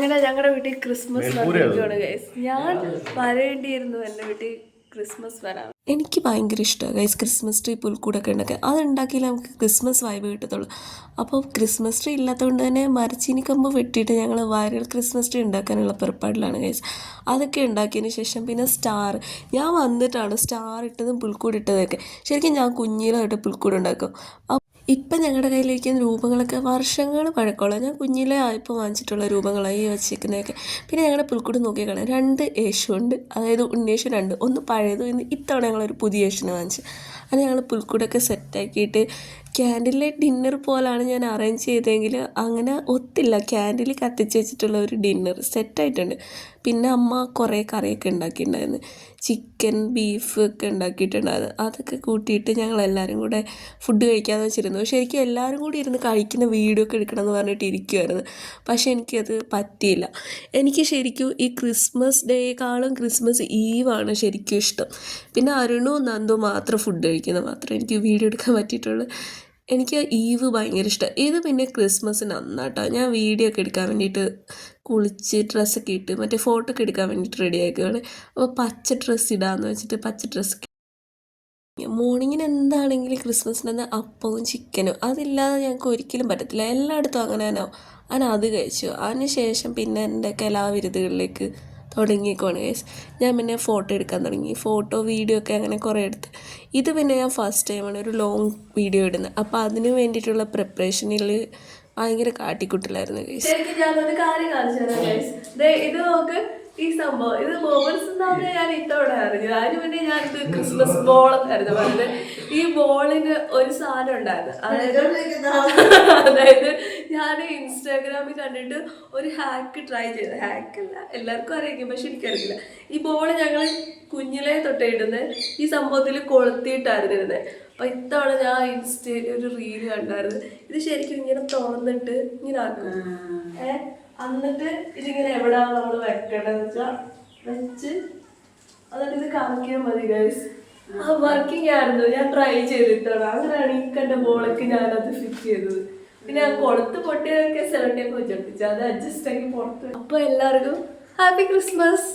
അങ്ങനെ ഞങ്ങളുടെ വീട്ടിൽ ക്രിസ്മസ് വന്നിരിക്കുകയാണ് ഗൈസ്. ഞാൻ വരേണ്ടിയിരുന്നു എൻ്റെ വീട്ടിൽ ക്രിസ്മസ് വരാൻ. എനിക്ക് ഭയങ്കര ഇഷ്ടമാണ് ഗൈസ് ക്രിസ്മസ് ട്രീ പുൽക്കൂടൊക്കെ ഉണ്ടാക്കുക. അത് ഉണ്ടാക്കിയാലേ നമുക്ക് ക്രിസ്മസ് വൈബ് കിട്ടത്തുള്ളൂ. അപ്പോൾ ക്രിസ്മസ് ട്രീ ഇല്ലാത്തതുകൊണ്ട് തന്നെ മരച്ചീനി കമ്പ് വെട്ടിയിട്ട് ഞങ്ങൾ വയറിൽ ക്രിസ്മസ് ട്രീ ഉണ്ടാക്കാനുള്ള പുറപ്പാടിലാണ് ഗൈസ്. അതൊക്കെ ഉണ്ടാക്കിയതിന് ശേഷം പിന്നെ സ്റ്റാർ ഞാൻ വന്നിട്ടാണ് സ്റ്റാർ ഇട്ടതും പുൽക്കൂട് ഇട്ടതൊക്കെ. ശരിക്കും ഞാൻ കുഞ്ഞിലായിട്ട് പുൽക്കൂട് ഉണ്ടാക്കും. ഇപ്പം ഞങ്ങളുടെ കയ്യിലിരിക്കുന്ന രൂപങ്ങളൊക്കെ വർഷങ്ങൾ പഴക്കമുള്ള ഞാൻ കുഞ്ഞിലെ ആയപ്പോൾ വാങ്ങിച്ചിട്ടുള്ള രൂപങ്ങളായി വച്ചിരിക്കുന്നതൊക്കെ. പിന്നെ ഞങ്ങളുടെ പുൽക്കൂട് നോക്കിയാൽ 2 യേശുണ്ട്, അതായത് ഉണ്ണീശു 2, ഒന്ന് പഴയതും ഇന്ന് ഇത്തവണ ഞങ്ങളൊരു പുതിയ യേശുവിനെ വാങ്ങിച്ചു. അത് ഞങ്ങൾ പുൽക്കൂടൊക്കെ സെറ്റാക്കിയിട്ട് ക്യാൻഡിൽ ലൈറ്റ് ഡിന്നർ പോലാണ് ഞാൻ അറേഞ്ച് ചെയ്തതെങ്കിൽ അങ്ങനെ ഒത്തില്ല. ക്യാൻഡിൽ കത്തിച്ച് വെച്ചിട്ടുള്ള ഒരു ഡിന്നർ സെറ്റായിട്ടുണ്ട്. പിന്നെ അമ്മ കുറേ കറിയൊക്കെ ഉണ്ടാക്കിയിട്ടുണ്ടായിരുന്നു, ചിക്കൻ ബീഫ് ഒക്കെ ഉണ്ടാക്കിയിട്ടുണ്ടായിരുന്നു. അതൊക്കെ കൂട്ടിയിട്ട് ഞങ്ങളെല്ലാവരും കൂടെ ഫുഡ് കഴിക്കാമെന്ന് വെച്ചിരുന്നു. ശരിക്കും എല്ലാവരും കൂടി ഇരുന്ന് കഴിക്കുന്ന വീഡിയോ ഒക്കെ എടുക്കണമെന്ന് പറഞ്ഞിട്ട് ഇരിക്കുമായിരുന്നു. പക്ഷേ എനിക്കത് പറ്റിയില്ല. എനിക്ക് ശരിക്കും ഈ ക്രിസ്മസ് ഡേയേക്കാളും ക്രിസ്മസ് ഈവാണ് ശരിക്കും ഇഷ്ടം. പിന്നെ അരുണും നന്ദും മാത്രം ഫുഡ് കഴിക്കുന്നത് മാത്രമേ എനിക്ക് വീഡിയോ എടുക്കാൻ പറ്റിയിട്ടുള്ളൂ. എനിക്ക് ഈവ് ഭയങ്കര ഇഷ്ടം. ഇത് പിന്നെ ക്രിസ്മസിന് അന്നാട്ടോ ഞാൻ വീഡിയോ ഒക്കെ എടുക്കാൻ വേണ്ടിയിട്ട് കുളിച്ച് ഡ്രസ്സൊക്കെ ഇട്ട് മറ്റേ ഫോട്ടോ ഒക്കെ എടുക്കാൻ വേണ്ടിയിട്ട് റെഡി ആക്കുകയാണ്. അപ്പോൾ പച്ച ഡ്രസ്സ് ഇടാമെന്ന് വെച്ചിട്ട് പച്ച ഡ്രസ്സ് മോർണിംഗിന് എന്താണെങ്കിലും ക്രിസ്മസിന് അപ്പവും ചിക്കനും അതില്ലാതെ ഞങ്ങൾക്ക് ഒരിക്കലും പറ്റത്തില്ല. എല്ലായിടത്തും അങ്ങനെ തന്നെ. ഞാൻ അത് കഴിച്ചു. അതിന് ശേഷം പിന്നെ എൻ്റെ കലാവിരുതുകളിലേക്ക് തുടങ്ങിയേക്കുവാണ് ഗൈസ്. ഞാൻ പിന്നെ ഫോട്ടോ എടുക്കാൻ തുടങ്ങി. ഫോട്ടോ വീഡിയോ ഒക്കെ അങ്ങനെ കുറേ എടുത്ത്. ഇത് പിന്നെ ഞാൻ ഫസ്റ്റ് ടൈമാണ് ഒരു ലോങ് വീഡിയോ ഇടുന്നത്. അപ്പോൾ അതിന് വേണ്ടിയിട്ടുള്ള പ്രിപ്പറേഷനിൽ ഭയങ്കര കാട്ടിക്കുട്ടിലായിരുന്നു ഗൈസ്. ശരിക്കും ഞാനൊരു കാര്യം കാണിച്ചു തരാം ഗൈസ്. ഇത് നോക്ക്, ഈ സംഭവം ഇത് ബോബൽസ് എന്നാണ് ഞാൻ ഇത്തവണ അറിഞ്ഞത്. അതിന് മുന്നേ ഞാനിത് ക്രിസ്മസ് ബോളെന്നായിരുന്നു പറഞ്ഞത്. ഈ ബോളിന് ഒരു സാധനം ഉണ്ടായിരുന്നു, അതായത് ഞാൻ ഇൻസ്റ്റാഗ്രാമിൽ കണ്ടിട്ട് ഒരു ഹാക്ക് ട്രൈ ചെയ്ത്. ഹാക്കല്ല, എല്ലാവർക്കും അറിയാം, പക്ഷെ എനിക്കറിയില്ല. ഈ ബോൾ ഞങ്ങൾ കുഞ്ഞിലേ തൊട്ടേ ഇടുന്നത് ഈ സംഭവത്തിൽ കൊളുത്തിയിട്ടായിരുന്നു ഇരുന്നത്. അപ്പം ഇത്തവണ ഞാൻ ഇൻസ്റ്റയിൽ ഒരു റീല് കണ്ടായിരുന്നു. ഇത് ശരിക്കും ഇങ്ങനെ തുറന്നിട്ട് ഇങ്ങനെ ആക്കും. എന്നിട്ട് ഇതിങ്ങനെ എവിടെയാണ് നമ്മൾ വെക്കേണ്ടതെന്ന് വെച്ചാൽ വെച്ച് എന്നിട്ട് ഇത് കറക്കിയാൽ മതി ഗൈസ്. ആ വർക്കിംഗ് ആയിരുന്നു, ഞാൻ ട്രൈ ചെയ്തിട്ടാണ്. അങ്ങനെയാണ് ഈ കണ്ട ബോളൊക്കെ ഞാനത് ഫിറ്റ് ചെയ്തത്. പിന്നെ ഞാൻ കൊളുത്ത് പൊട്ടിയതൊക്കെ സെലക്ട് വെച്ചെടുപ്പിച്ചു, അത് അഡ്ജസ്റ്റ് ആക്കി പുറത്ത്. അപ്പോൾ എല്ലാവർക്കും ഹാപ്പി ക്രിസ്മസ്.